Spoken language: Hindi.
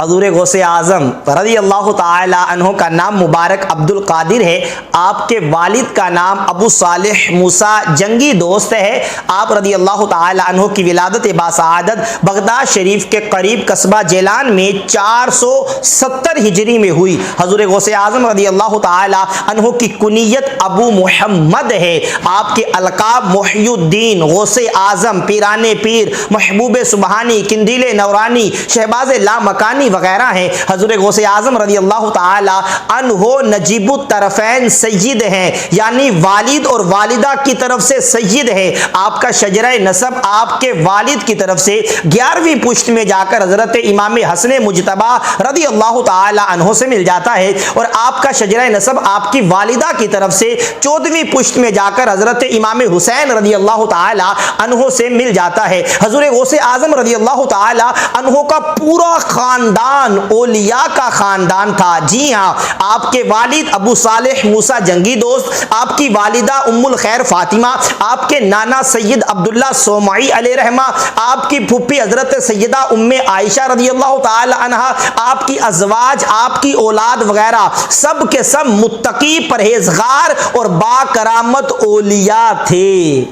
हजूर गौसे आजम रज़ी अल्लाह ताला अन्हु का नाम मुबारक अब्दुल कादिर है। आपके वालिद का नाम अबू सालिह मूसा जंगी दोस्त है। आप रज़ी अल्लाह ताला अन्हु की विलादत बासआदत बगदाद शरीफ के करीब कस्बा जेलान में 470 हिजरी में हुई। हजूर गौसे आजम रज़ी अल्लाह ताला अन्हु की कुनियत अबू मुहम्मद है। आपके अलकाब मुहियुद्दीन, गौसे आजम, पीराने पीर, महबूब सुबहानी, किंदीले नौरानी, शहबाज लामकानी वगैरह हैं। हजूर गौसे आजम रज़ी अल्लाह ताला अन्हो नजीबुत तरफ़ैन सय्यद हैं, यानी वालिद और वालिदा की तरफ से सय्यद है। आपका शजरा नसब आपके वालिद की तरफ से 11वीं पुश्त में जाकर हजरत इमाम हसन मुजतबा रज़ी अल्लाह ताला अन्हो से मिल जाता है, और आपका शजरा नसब आपकी वालिदा की तरफ से 14वीं पुश्त में जाकर हजरत इमाम हुसैन रज़ी अल्लाह ताला अन्हो से मिल जाता है। हजूर गौसे आजम रज़ी अल्लाह ताला अन्हो का पूरा खानदान औलिया का खानदान था। जी हाँ, आपके वालिद अबू सालिह मूसा जंगी दोस्त, आपकी वालिदा उम्मुल खैर फातिमा, आपके नाना सैयद अब्दुल्ला सोमाई अलैहिर्रहमा, आपकी फुप्पी हजरत सैयदा उम्मे आयशा रज़ी अल्लाह ताला अन्हा, आपकी अज़वाज, आपकी औलाद वगैरह सब के सब मुत्तकी, परहेजगार और बाकरामत औलिया थे।